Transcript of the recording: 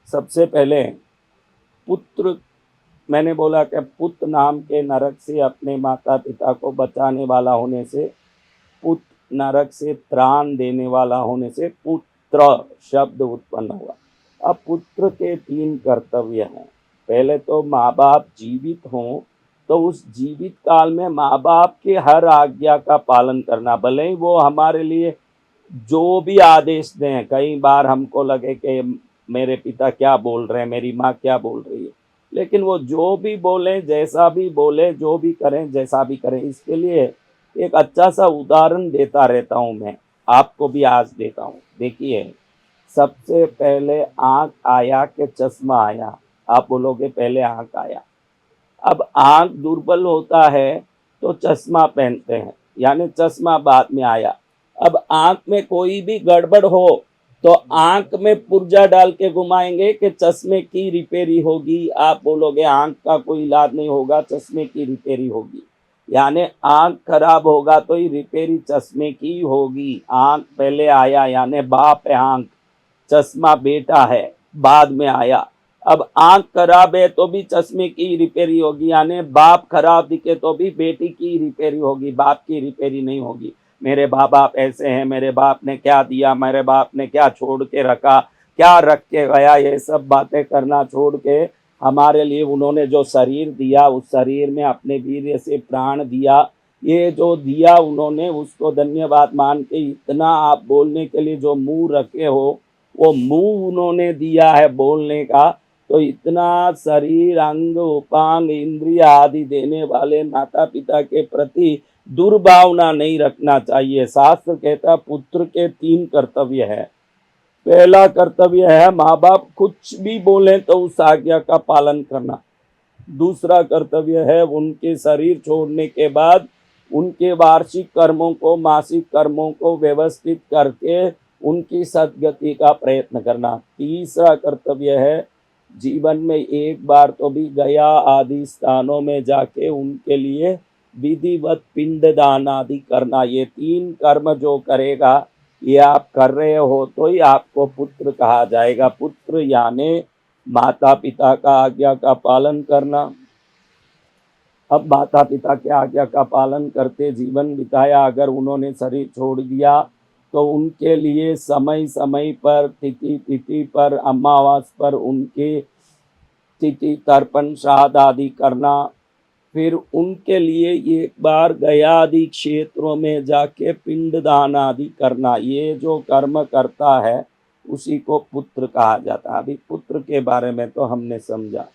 सबसे पहले पुत्र, मैंने बोला कि पुत्र नाम के नरक से अपने माता पिता को बचाने वाला होने से, पुत्र नरक से त्राण देने वाला होने से पुत्र शब्द उत्पन्न हुआ। अब पुत्र के 3 कर्तव्य हैं। पहले तो माँ बाप जीवित हों तो उस जीवित काल में माँ बाप की हर आज्ञा का पालन करना, भले ही वो हमारे लिए जो भी आदेश दें। कई बार हमको लगे कि मेरे पिता क्या बोल रहे हैं, मेरी माँ क्या बोल रही है, लेकिन वो जो भी बोले, जैसा भी बोले, जो भी करें, जैसा भी करें, इसके लिए एक अच्छा सा उदाहरण देता रहता हूँ मैं, आपको भी आज देता हूँ। देखिए, सबसे पहले आँख आया कि चश्मा आया? आप बोलोगे पहले आँख आया। अब आँख दुर्बल होता है तो चश्मा पहनते हैं, यानी चश्मा बाद में आया। अब आँख में कोई भी गड़बड़ हो तो आँख में पुर्जा डाल के घुमाएंगे कि चश्मे की रिपेयरी होगी? आप बोलोगे आँख का कोई इलाज नहीं होगा, चश्मे की रिपेयरी होगी। यानी आँख खराब होगा तो ही रिपेयरी चश्मे की होगी। आँख पहले आया, यानी बाप है आँख, चश्मा बेटा है, बाद में आया। अब आँख खराब है तो भी चश्मे की रिपेयरी होगी, यानी बाप खराब दिखे तो भी बेटी की रिपेयरी होगी, बाप की रिपेयरी नहीं होगी। मेरे माँ बाप ऐसे हैं, मेरे बाप ने क्या दिया, मेरे बाप ने क्या छोड़ के रखा, क्या रख के गया, ये सब बातें करना छोड़ के हमारे लिए उन्होंने जो शरीर दिया, उस शरीर में अपने वीर्य से प्राण दिया, ये जो दिया उन्होंने, उसको धन्यवाद मान के इतना आप बोलने के लिए जो मुंह रखे हो, वो मुंह उन्होंने दिया है बोलने का, तो इतना शरीर, अंग, उपांग, इंद्रिय आदि देने वाले माता पिता के प्रति दुर्भावना नहीं रखना चाहिए। शास्त्र कहता पुत्र के 3 कर्तव्य है। पहला कर्तव्य है माँ बाप कुछ भी बोले तो उस आज्ञा का पालन करना। दूसरा कर्तव्य है उनके शरीर छोड़ने के बाद उनके वार्षिक कर्मों को, मासिक कर्मों को व्यवस्थित करके उनकी सद्गति का प्रयत्न करना। तीसरा कर्तव्य है जीवन में एक बार तो भी गया आदि स्थानों में जाके उनके लिए विधिवत पिंडदान आदि करना। ये 3 कर्म जो करेगा, ये आप कर रहे हो तो ही आपको पुत्र कहा जाएगा। पुत्र यानी माता पिता का आज्ञा का पालन करना। अब माता पिता के आज्ञा का पालन करते जीवन बिताया, अगर उन्होंने शरीर छोड़ दिया तो उनके लिए समय समय पर, तिथि तिथि पर, अमावास पर उनके तिथि तर्पण श्राद्ध आदि करना। फिर उनके लिए एक बार गया आदि क्षेत्रों में जाके पिंडदान आदि करना। ये जो कर्म करता है उसी को पुत्र कहा जाता है। अभी पुत्र के बारे में तो हमने समझा।